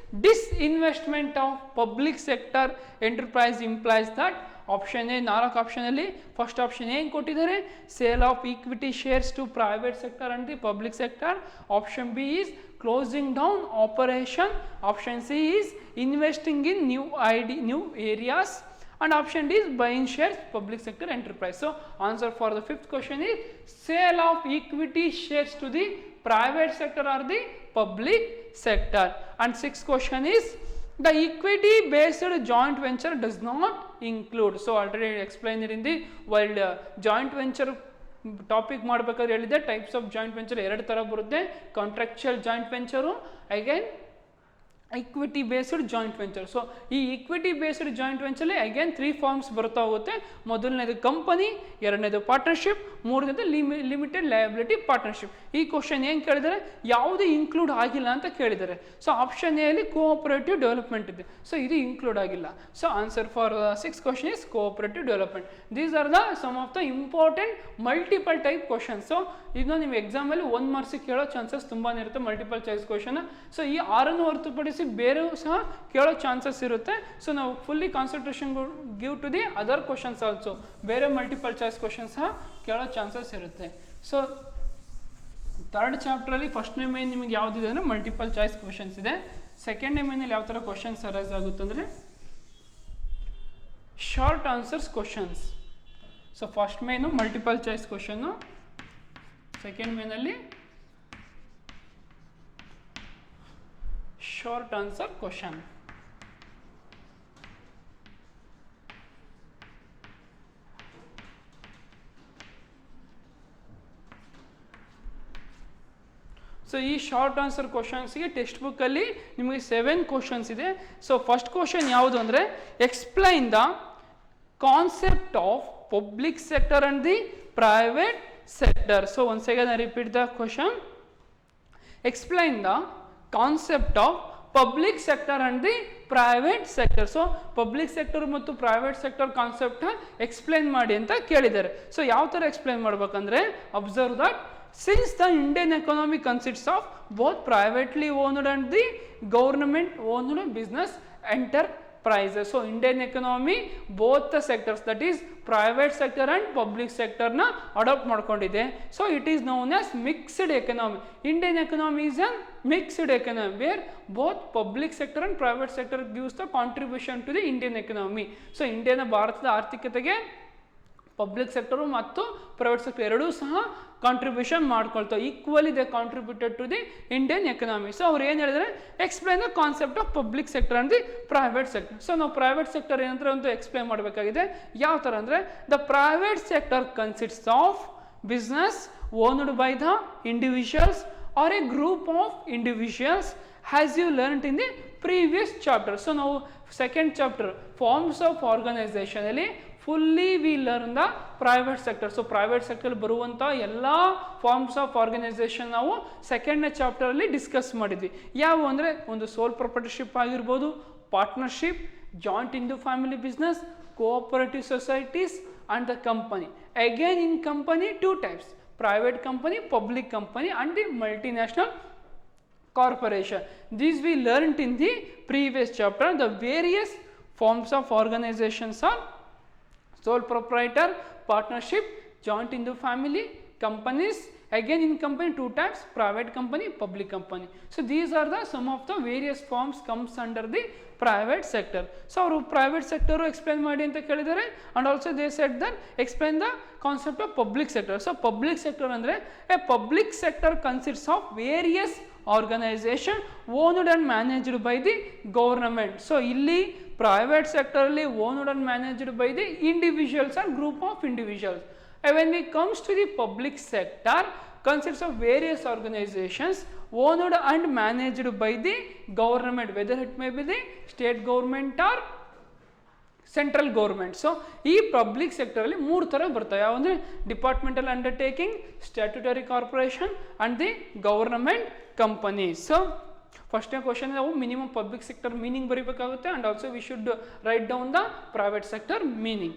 disinvestment of public sector enterprise implies that. Option A 4 ಆಪ್ಷನಲ್ಲಿ first option ಏನು ಕೊಟ್ಟಿದ್ದಾರೆ, sale of equity shares to private sector and the public sector. Option B is closing down operation. Option C is investing in new areas. And option D is buying shares public sector enterprise. So answer for the 5th question is sale of equity shares to the private sector or the public sector. And 6th question is the equity based joint venture does not include. So already explained in the while joint venture topic ಮಾಡಬೇಕಾದ್ರೆ ಹೇಳಿದೆ, types of joint venture 2 ಥರ ಬರುತ್ತೆ, contractual joint venture, again equity based joint venture. So ಈ equity based joint ವೆಂಚರ್ಲಿ again 3 forms ಬರ್ತಾ ಹೋಗುತ್ತೆ. ಮೊದಲನೇದು company, ಎರಡನೇದು ಪಾರ್ಟ್ನರ್ಶಿಪ್, ಮೂರನೇದು ಲಿಮಿಟೆಡ್ ಲಯಬಿಲಿಟಿ ಪಾರ್ಟ್ನರ್ಶಿಪ್. ಈ ಕ್ವಶನ್ ಏನು ಕೇಳಿದರೆ ಯಾವುದು ಇನ್ಕ್ಲೂಡ್ ಆಗಿಲ್ಲ ಅಂತ ಕೇಳಿದ್ದಾರೆ. ಸೊ ಆಪ್ಷನ್ ಎ ಅಲ್ಲಿ ಕೋಆಪರೇಟಿವ್ ಡೆವಲಪ್ಮೆಂಟ್ ಇದೆ. ಸೊ ಇದು ಇನ್ಕ್ಲೂಡ್ ಆಗಿಲ್ಲ. So answer for 6 question is cooperative development. These are the some of the important multiple type question. So ಇದನ್ನ ನೀವು ಎಕ್ಸಾಮಲ್ಲಿ 1 ಮಾರ್ಕ್ಸಿಗೆ ಕೇಳೋ ಚಾನ್ಸಸ್ ತುಂಬಾ ಇರುತ್ತೆ, ಮಲ್ಟಿಪಲ್ ಚಾಯ್ಸ್ ಕ್ವಶನ್. ಸೊ ಈ 6 ಹೊರತುಪಡಿಸಿ ಬೇರೆಯೂ ಸಹ ಕೇಳೋ ಚಾನ್ಸಸ್ ಇರುತ್ತೆ. ಸೊ ನಾವು fully concentration give to the other questions also. ಬೇರೆ ಮಲ್ಟಿಪಲ್ ಚಾಯ್ಸ್ ಕ್ವಶನ್ ಸಹ ಕೇಳೋ ಚಾನ್ಸಸ್ ಇರುತ್ತೆ. ಸೊ ಥರ್ಡ್ ಚಾಪ್ಟ್ರಲ್ಲಿ ಫಸ್ಟ್ನೇ ಮೇನ್ ನಿಮಗೆ ಯಾವುದಿದೆ ಅಂದರೆ ಮಲ್ಟಿಪಲ್ ಚಾಯ್ಸ್ ಕ್ವಶನ್ಸ್ ಇದೆ. ಸೆಕೆಂಡ್ನೇ ಮೇನಲ್ಲಿ ಯಾವ ಥರ ಕ್ವಶನ್ಸ್ ಅರೈಸ್ ಆಗುತ್ತೆ ಅಂದರೆ short answers questions. So first main multiple choice question, second ಮೇನಲ್ಲಿ ಶಾರ್ಟ್ ಆನ್ಸರ್ ಕ್ವಶನ್. ಸೊ ಈ ಶಾರ್ಟ್ ಆನ್ಸರ್ ಕ್ವಶನ್ಸ್ಗೆ ಟೆಕ್ಸ್ಟ್ ಬುಕ್ಕಲ್ಲಿ ನಿಮಗೆ 7 ಕ್ವಶನ್ಸ್ ಇದೆ. ಸೊ ಫಸ್ಟ್ ಕ್ವಶನ್ ಯಾವುದು ಅಂದರೆ explain the concept of public sector and the private sector. So once again I repeat the question. Explain the concept of public sector and the private sector. So public sector ಮತ್ತು private sector concept explain ಮಾಡಿ ಅಂತ ಕೇಳಿದ್ದಾರೆ. So ಯಾವ ಥರ explain ಮಾಡ್ಬೇಕಂದ್ರೆ observe that since the Indian economy consists of both privately owned and the government owned business enterprises. So Indian economy both the sectors, that is private sector and public sector na adopt ಮಾಡ್ಕೊಂಡಿದೆ. So it is known as mixed economy. Indian economy is a mixed economy where both public sector and private sector gives the contribution to the Indian economy. So ಇಂಡಿಯಾದ ಭಾರತದ ಆರ್ಥಿಕತೆಗೆ public sector ಮತ್ತು private sector ಎರಡೂ ಸಹ contribution ಮಾಡ್ಕೊಳ್ತಾವೆ. Equally they contributed to the Indian economy. So ಅವ್ರು ಏನು ಹೇಳಿದ್ರೆ explain the concept of public sector and the private sector. So ನಾವು ಪ್ರೈವೇಟ್ ಸೆಕ್ಟರ್ ಏನಂದ್ರೆ ಒಂದು ಎಕ್ಸ್ಪ್ಲೈನ್ ಮಾಡಬೇಕಾಗಿದೆ. ಯಾವ ಥರ ಅಂದರೆ the private sector consists of business owned by the individuals or a group of individuals has you learned in the previous chapter. So ನಾವು second chapter forms of organisation ಅಲ್ಲಿ fully we learn the private sector. So private sector ಬರುವಂಥ ಎಲ್ಲ forms of organisation ನಾವು ಸೆಕೆಂಡ್ನೇ ಚಾಪ್ಟರಲ್ಲಿ discuss ಮಾಡಿದ್ವಿ. ಯಾವುವು ಅಂದರೆ ಒಂದು sole proprietorship ಆಗಿರ್ಬೋದು, partnership, joint Hindu family business, cooperative societies and the company. Again in company 2 types, private company, public company and the multinational corporation. These we learnt in the previous chapter. The various forms of organizations are sole proprietor, partnership, joint into family, companies. Again in company 2 types, private company, public company. So these are the some of the various forms comes under the private sector. So our private sector explain ಮಾಡಿ ಅಂತ ಕೇಳಿದ್ದಾರೆ. And also they said that explain the concept of public sector. So public sector ಅಂದ್ರೆ a public sector consists of various organization owned and managed by the government. So ಇಲ್ಲಿ private sector ಅಲ್ಲಿ owned and managed by the individuals or group of individuals. And when it comes to the public sector consists of various organizations owned and managed by the government, whether it may be the state government or central government. So ಈ public ಸೆಕ್ಟರಲ್ಲಿ 3 ಥರ ಬರ್ತವೆ. ಯಾವಂದರೆ departmental undertaking, statutory corporation and the government company. So ಫಸ್ಟ್ನೇ question ನಾವು minimum public sector meaning ಬರೀಬೇಕಾಗುತ್ತೆ. And also we should write down the private sector meaning.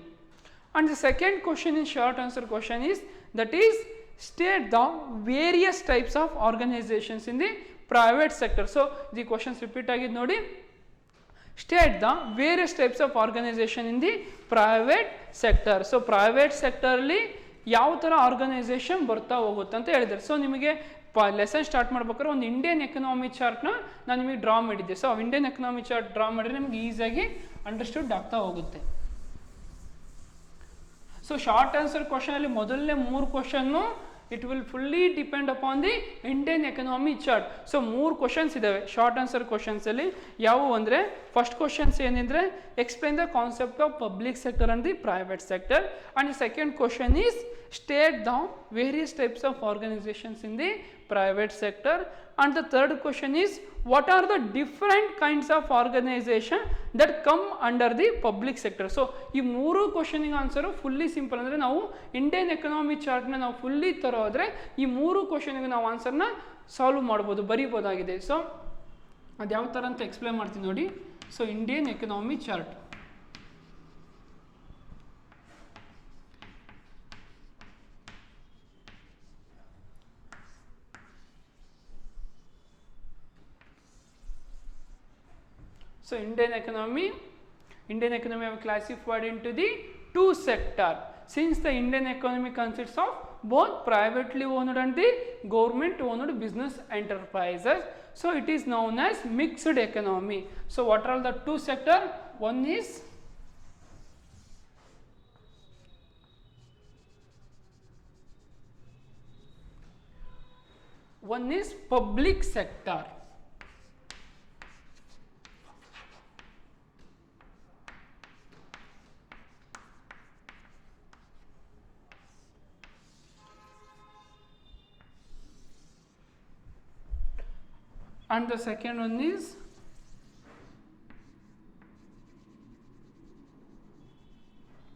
And the second question in short answer question is that is state the various types of organisations in the private sector. So the questions repeat ಆಗಿದ್ದು ನೋಡಿ. State the various types of organization in the private sector. So private sector ಅಲ್ಲಿ ಯಾವ ಥರ organisation ಬರ್ತಾ ಹೋಗುತ್ತೆ ಅಂತ ಹೇಳಿದ್ದಾರೆ. So ನಿಮಗೆ ಲೆಸನ್ ಸ್ಟಾರ್ಟ್ ಮಾಡ್ಬೇಕಾದ್ರೆ ಒಂದು ಇಂಡಿಯನ್ ಎಕನಾಮಿ ಚಾರ್ಟ್ನ ನಾನು ನಿಮಗೆ ಡ್ರಾ ಮಾಡಿದ್ದೆ. So Indian economy chart draw ಮಾಡಿದ್ರೆ ನಿಮ್ಗೆ ಈಸಿಯಾಗಿ ಅಂಡರ್ಸ್ಟುಡ್ ಆಗ್ತಾ ಹೋಗುತ್ತೆ. ಸೊ ಶಾರ್ಟ್ ಆನ್ಸರ್ ಕ್ವಶನಲ್ಲಿ ಮೊದಲನೇ 3 ಕ್ವಶನ್ನು it will fully depend upon the Indian economy chart. So 3 questions ಇದಾವೆ ಶಾರ್ಟ್ ಆನ್ಸರ್ ಕ್ವಶನ್ಸ್ ಅಲ್ಲಿ. ಯಾವುವು ಅಂದರೆ ಫಸ್ಟ್ ಕ್ವಶನ್ಸ್ ಏನಿದ್ರೆ explain the concept of public sector and the private sector. And second question is state the various types of organizations in the private sector. And the third question is, what are the different kinds of organization that come under the public sector? So ಈ ಮೂರು ಕ್ವಶನಿಗೆ answer fully simple. ಅಂದರೆ ನಾವು Indian economy ಚಾರ್ಟ್ನ ನಾವು fully ತರೋ ಹೋದರೆ ಈ ಮೂರು ಕ್ವಶನಿಗೆ ನಾವು ಆನ್ಸರ್ನ ಸಾಲ್ವ್ ಮಾಡ್ಬೋದು, ಬರೀಬೋದಾಗಿದೆ. ಸೊ ಅದು ಯಾವ ಥರ ಅಂತ ಎಕ್ಸ್ಪ್ಲೇನ್ ಮಾಡ್ತೀನಿ ನೋಡಿ. So Indian economy chart, so Indian economy have classified into the two sector. Since the Indian economy consists of both privately owned and the government owned business enterprises, so it is known as mixed economy. So what are the two sector? One is public sector. And the second one is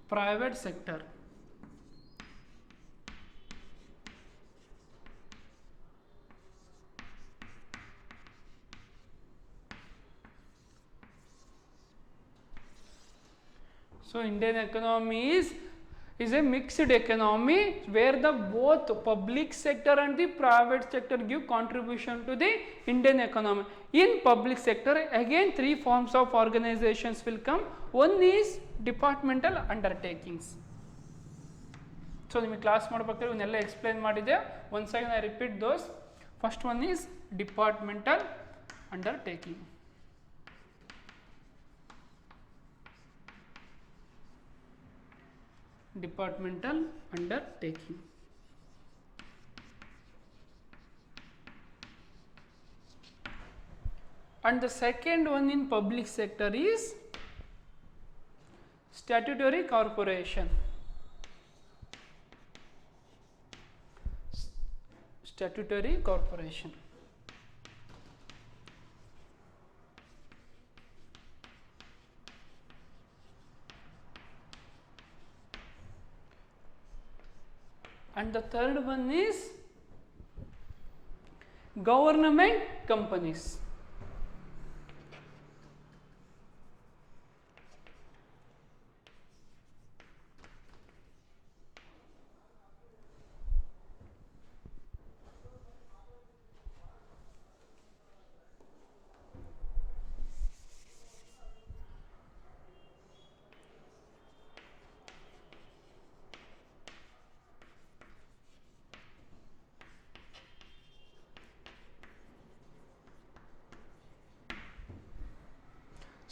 private sector. So Indian economy is a mixed economy where the both public sector and the private sector give contribution to the Indian economy. In public sector again three forms of organizations will come. One is departmental undertakings. So ನಿಮಗೆ class ಮಾಡಬೇಕಾದ್ರೆ ಇವನ್ನೆಲ್ಲ explain ಮಾಡಿದೆ. once again I repeat those. First one is departmental undertaking. Departmental undertaking. And the second one in public sector is statutory corporation. Statutory corporation. And the third one is government companies.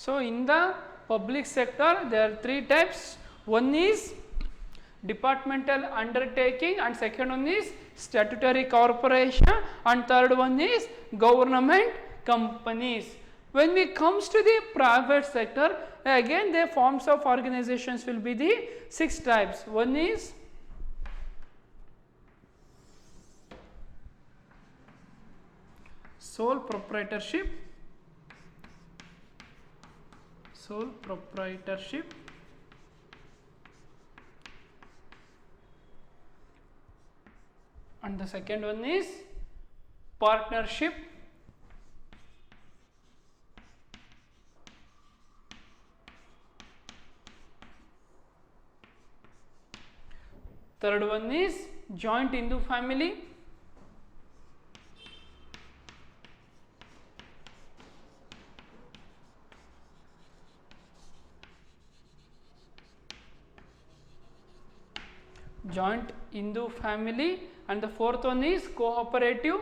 So in the public sector there are three types. One is departmental undertaking, and second one is statutory corporation, and third one is government companies. When we comes to the private sector, again the forms of organizations will be the six types. One is sole proprietorship. Sole proprietorship. And the second one is partnership. Third one is joint Hindu family. Joint Hindu family, and the fourth one is cooperative.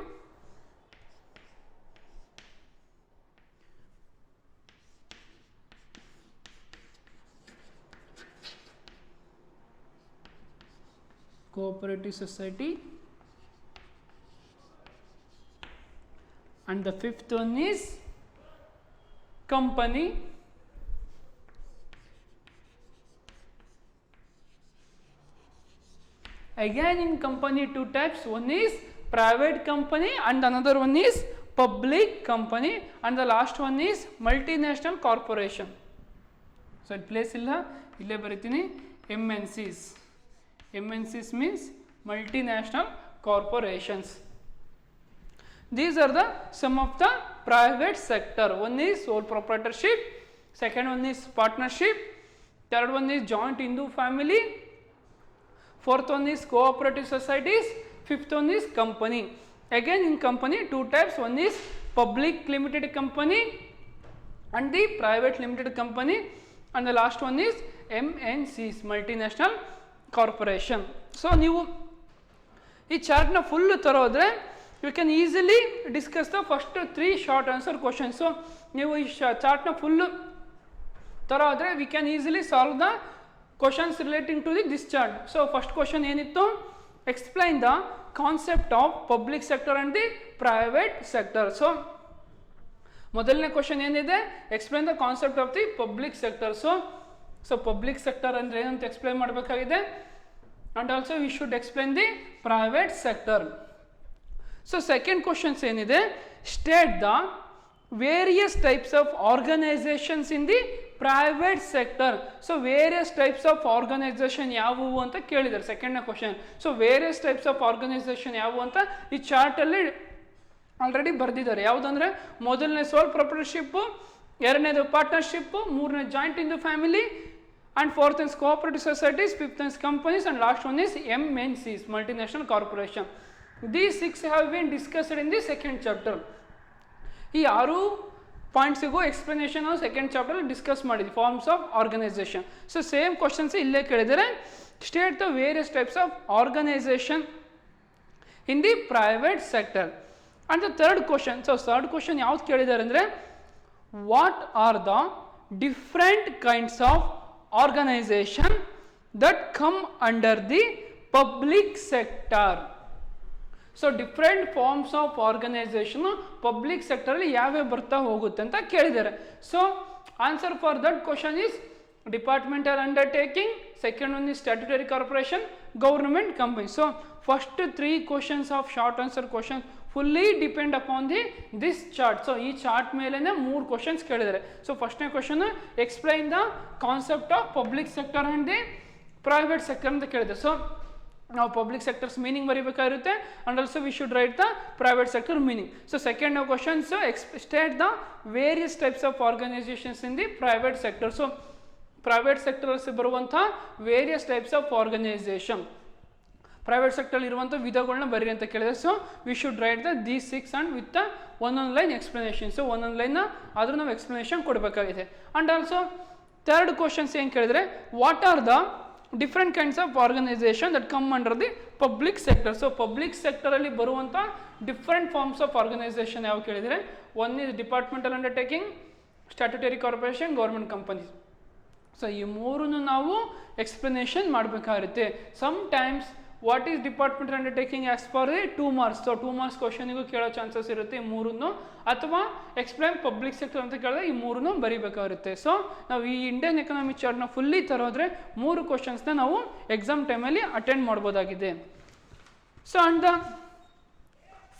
Cooperative society, and the fifth one is company. Again in company two types, one is private company and another one is public company, and the last one is multinational corporation. So it place illa ille baritini MNCs. MNCs means multinational corporations. These are the some of the private sector. One is sole proprietorship, second one is partnership, third one is joint Hindu family, fourth one is cooperative societies, fifth one is company. Again in company two types, one is public limited company and the private limited company, and the last one is MNCs, multinational corporation. So ನೀವು ಈ ಚಾರ್ಟ್ನ full ತರೋದ್ರೆ you can easily discuss the first 3 short answer questions. So ನೀವು ಈ ಚಾರ್ಟ್ನ full ತರೋದ್ರೆ we can easily solve the questions relating to this chart. So first question ಏನಿತ್ತು, explain the concept of public sector and the private sector. So ಮೊದಲನೇ question ಏನಿದೆ, explain the concept of the public sector. So public sector ಅಂದರೆ ಏನಂತ explain ಮಾಡಬೇಕಾಗಿದೆ, and also we should explain the private sector. So second questions ಏನಿದೆ, state the various types of organizations in the private sector. So various types of organization ಯಾವುವು ಅಂತ ಕೇಳಿದ್ದಾರೆ ಸೆಕೆಂಡ್ನ question. So various types of organisation ಯಾವುವು ಅಂತ ಈ ಚಾರ್ಟಲ್ಲಿ already ಬರೆದಿದ್ದಾರೆ. ಯಾವುದಂದ್ರೆ ಮೊದಲನೇ ಸೋಲ್ ಪ್ರೊಪ್ರೈಟರ್ಶಿಪ್ಪು, ಎರಡನೇದು ಪಾರ್ಟ್ನರ್ಶಿಪ್ಪು, ಮೂರನೇ joint in the family, and fourth is cooperative societies, fifth is companies, and last one is MNCs, multinational corporation. These 6 have been discussed in the second chapter. ಈ 6 ಪಾಯಿಂಟ್ಸಿಗೂ ಎಕ್ಸ್ಪ್ಲನೇಷನ್ ಸೆಕೆಂಡ್ ಚಾಪ್ಟರ್ ಡಿಸ್ಕಸ್ ಮಾಡಿದ್ವಿ, forms of organisation. So same questions ಇಲ್ಲೇ ಕೇಳಿದರೆ, state the various types of organisation in the private sector. And the third question, so third question ಯಾವ್ದು ಕೇಳಿದ್ದಾರೆ ಅಂದರೆ, what are the different kinds of organization that come under the public sector. So different forms of organization public sector ಅಲ್ಲಿ ಯಾವ್ಯಾವ ಬರ್ತಾ ಹೋಗುತ್ತೆ ಅಂತ ಕೇಳಿದ್ದಾರೆ. So answer for that question is departmental undertaking, second one is statutory corporation, government company. So first 3 questions of short answer question fully depend upon the this chart. So ಈ chart ಮೇಲೇ 3 questions ಕೇಳಿದ್ದಾರೆ. So ಫಸ್ಟ್ನೇ question, explain the concept of public sector and the private sector ಅಂತ ಕೇಳಿದೆ. So ನಾವು public sectors meaning ಬರೀಬೇಕಾಗಿರುತ್ತೆ, and also we should write the private sector meaning. So second questions, state the various types of organisations in the private sector. So private sectors ಬರುವಂಥ various types of organisation, private sector ಇರುವಂಥ ವಿಧಗಳನ್ನ ಬರೀ ಅಂತ ಕೇಳಿದೆ. So we should write the these 6 and with the ಒಂದೊಂದು line explanation. So ಒಂದೊಂದು ಲೈನ್ನ ಆದರೂ ನಾವು ಎಕ್ಸ್ಪ್ಲನೇಷನ್ ಕೊಡಬೇಕಾಗಿದೆ. ಆ್ಯಂಡ್ ಆಲ್ಸೋ ಥರ್ಡ್ ಕ್ವಶನ್ಸ್ ಏನು ಕೇಳಿದರೆ, what are the different kinds of organisation that come under the public sector. So public ಸೆಕ್ಟರಲ್ಲಿ ಬರುವಂಥ ಡಿಫ್ರೆಂಟ್ ಫಾರ್ಮ್ಸ್ ಆಫ್ ಆರ್ಗನೈಸೇಷನ್ ಯಾವ ಕೇಳಿದರೆ, one is departmental undertaking, statutory corporation, government companies. So ಈ ಮೂರನ್ನು ನಾವು explanation ಮಾಡಬೇಕಾಗುತ್ತೆ. Sometimes what is departmental undertaking as for the 2 marks. So 2 marks ಕ್ವಶನಿಗೂ ಕೇಳೋ ಚಾನ್ಸಸ್ ಇರುತ್ತೆ ಈ ಮೂರನ್ನು, ಅಥವಾ ಎಕ್ಸ್ಪ್ಲೈನ್ ಪಬ್ಲಿಕ್ ಸೆಕ್ಟರ್ ಅಂತ ಕೇಳಿದ್ರೆ ಈ ಮೂರನ್ನು ಬರೀಬೇಕಾಗುತ್ತೆ. ಸೊ ನಾವು ಈ ಇಂಡಿಯನ್ ಎಕನಾಮಿ ಚಾರ್ಟ್ನ ಫುಲ್ಲಿ ತರೋದ್ರೆ 3 ಕ್ವಶನ್ಸ್ನ ನಾವು ಎಕ್ಸಾಮ್ ಟೈಮಲ್ಲಿ ಅಟೆಂಡ್ ಮಾಡ್ಬೋದಾಗಿದೆ. So and the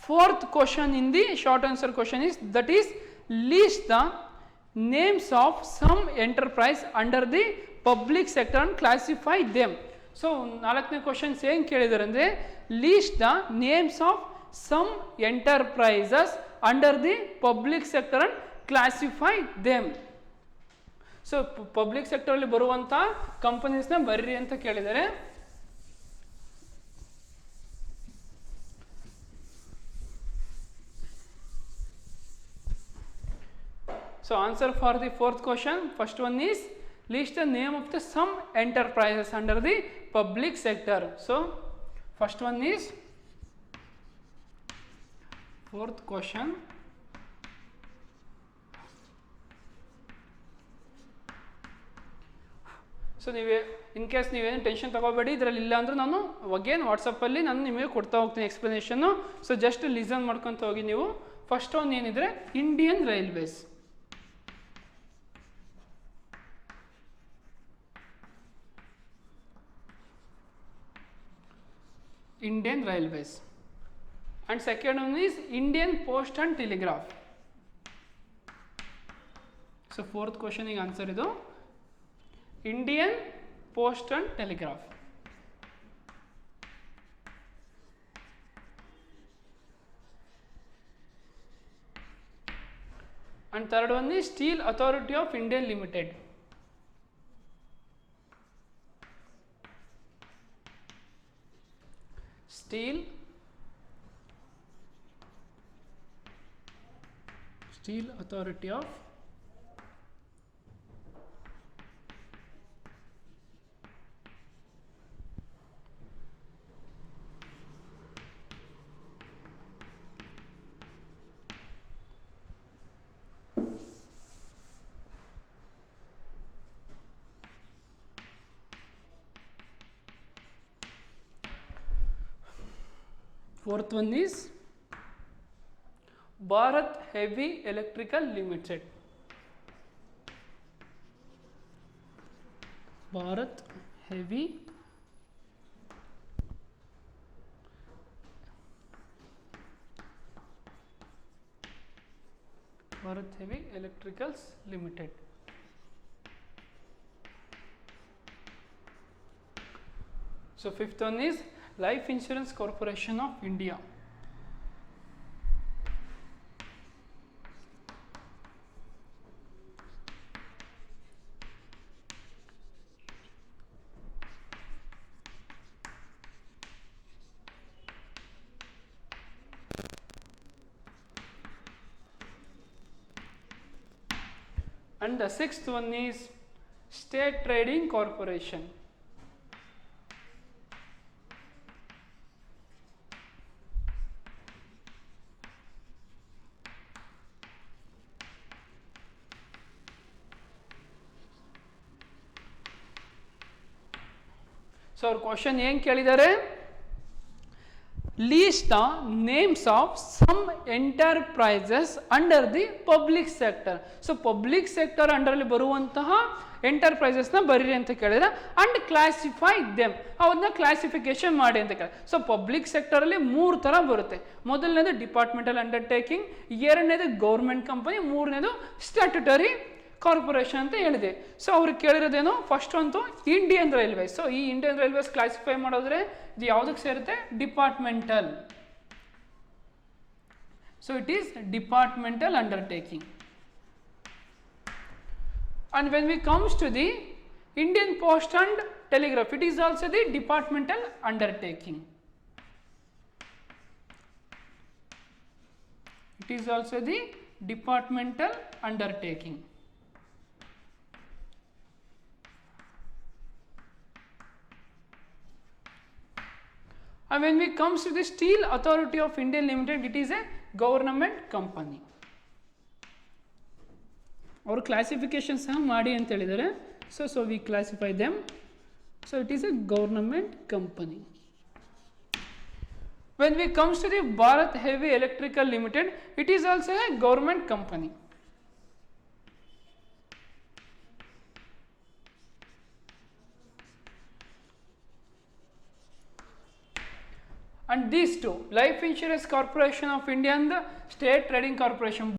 fourth question in the short answer question is, that is list the names of some enterprise under the public sector and classify them. So 4ನೇ questions ಏನು ಕೇಳಿದ್ದಾರೆ ಅಂದರೆ, list the names of some enterprises under the public sector and classify them. So public ಸೆಕ್ಟರಲ್ಲಿ ಬರುವಂಥ ಕಂಪನೀಸ್ನ ಬರ್ರಿ ಅಂತ ಕೇಳಿದ್ದಾರೆ. So answer for the fourth question, first one is, list the name of the some enterprises under the public sector. So first one is, fourth question, so ನೀವೇ in case ನೀವೇನು tension ತಗೋಬೇಡಿ, ಇದರಲ್ಲಿ ಇಲ್ಲ ಅಂದರೂ ನಾನು ಅಗೇನ್ ವಾಟ್ಸಪ್ಪಲ್ಲಿ ನಾನು ನಿಮಗೆ ಕೊಡ್ತಾ ಹೋಗ್ತೀನಿ ಎಕ್ಸ್ಪ್ಲನೇಷನ್ನು. ಸೊ ಜಸ್ಟ್ ಲಿಸನ್ ಮಾಡ್ಕೊತ ಹೋಗಿ ನೀವು. ಫಸ್ಟ್ ಒಂದು ಏನಿದ್ರೆ, Indian railways. Indian Railways. And second one is Indian Post and Telegraph. So fourth question is answer idu Indian Post and Telegraph. And third one is Steel Authority of India Limited. Steel Authority of Fourth one is Bharat Heavy Electrical Limited. Bharat Heavy Electricals Limited. So fifth one is Life Insurance Corporation of India. And the sixth one is State Trading Corporation. So our question ಏನು ಕೇಳಿದ್ದಾರೆ list the names of some enterprises under the public sector. So public sector under ಅಲ್ಲಿ ಬರುವಂತಹ enterprises ನ ಬರೀರಿ ಅಂತ ಕೇಳಿದ್ರೆ and classify them ಅವನ್ನ classification ಮಾಡಿ ಅಂತ ಕೇಳಿದ್ರೆ. ಸೊ ಪಬ್ಲಿಕ್ ಸೆಕ್ಟರ್ ಅಲ್ಲಿ ಮೂರು ತರ ಬರುತ್ತೆ. ಮೊದಲನೇದು ಡಿಪಾರ್ಟ್ಮೆಂಟಲ್ ಅಂಡರ್ಟೇಕಿಂಗ್, ಎರಡನೇದು ಗೌರ್ಮೆಂಟ್ ಕಂಪನಿ, ಮೂರನೇದು ಸ್ಟ್ಯಾಟ್ಯುಟರಿ ಕಾರ್ಪೊರೇಷನ್ ಅಂತ ಹೇಳಿದೆ. ಸೊ ಅವ್ರಿಗೆ ಕೇಳಿರೋದೇನು ಫಸ್ಟ್ ಅಂತೂ ಇಂಡಿಯನ್ ರೈಲ್ವೇಸ್. ಸೊ ಈ ಇಂಡಿಯನ್ ರೈಲ್ವೇಸ್ ಕ್ಲಾಸಿಫೈ ಮಾಡೋದ್ರೆ ಇದು ಯಾವುದಕ್ಕೆ ಸೇರುತ್ತೆ departmental. So it is departmental undertaking. And when we comes to the Indian Post and Telegraph, it is also the departmental undertaking. It is also the departmental undertaking. And when we comes to the Steel Authority of India Limited, it is a government company. ಅವರು classification ಸಹ ಮಾಡಿ ಅಂತ ಹೇಳಿದ್ದಾರೆ. So we classify them. So it is a government company. When we comes to the Bharat Heavy Electrical Limited, it is also a government company. And these two, Life Insurance Corporation of India and the State Trading Corporation,